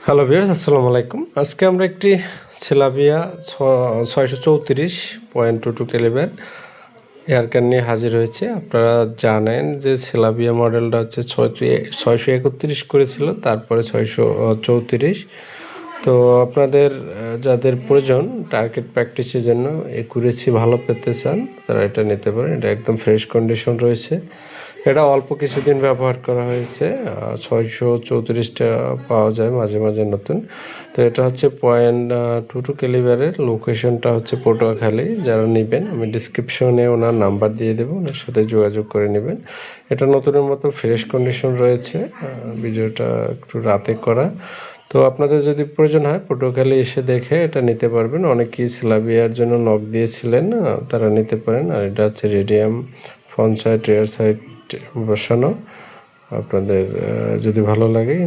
Hello viewers, আসসালামু আলাইকুম। আজকে আমরা একটি সেলাভিয়া 634.22 ক্যালিবার এয়ারকান নিয়ে হাজির হয়েছে। আপনারা জানেন যে সেলাভিয়া মডেলটা হচ্ছে 631 করেছিল, তারপরে 634। তো আপনাদের যাদের প্রয়োজন টার্গেট প্র্যাকটিসের জন্য একুরেসি ভালো পেতে চান, তারা এটা নিতে পারেন। এটা একদম ফ্রেশ কন্ডিশন রয়েছে। এটা অল্প কিছুদিন ব্যবহার করা হয়েছে। 634টা পাওয়া যায় মাঝে মাঝে নতুন। তো এটা হচ্ছে 0.22 ক্যালিবারের, লোকেশনটা হচ্ছে পটুয়াখালী। যারা নেবেন আমি ডিসক্রিপশনে ওনার নাম্বার দিয়ে দেবো, ওনার সাথে যোগাযোগ করে নেবেন। এটা নতুনের মতো ফ্রেশ কন্ডিশন রয়েছে। ভিডিওটা একটু রাতে করা। তো আপনাদের যদি প্রয়োজন হয় পটুয়াখালী এসে দেখে এটা নিতে পারবেন। অনেকেই সেলাভিয়ার জন্য নক দিয়েছিলেন, তারা নিতে পারেন। আর এটা হচ্ছে রেডিয়াম ফ্রন্ট সাইড রিয়ার সাইড বসানো। আপনাদের যদি ভালো লাগে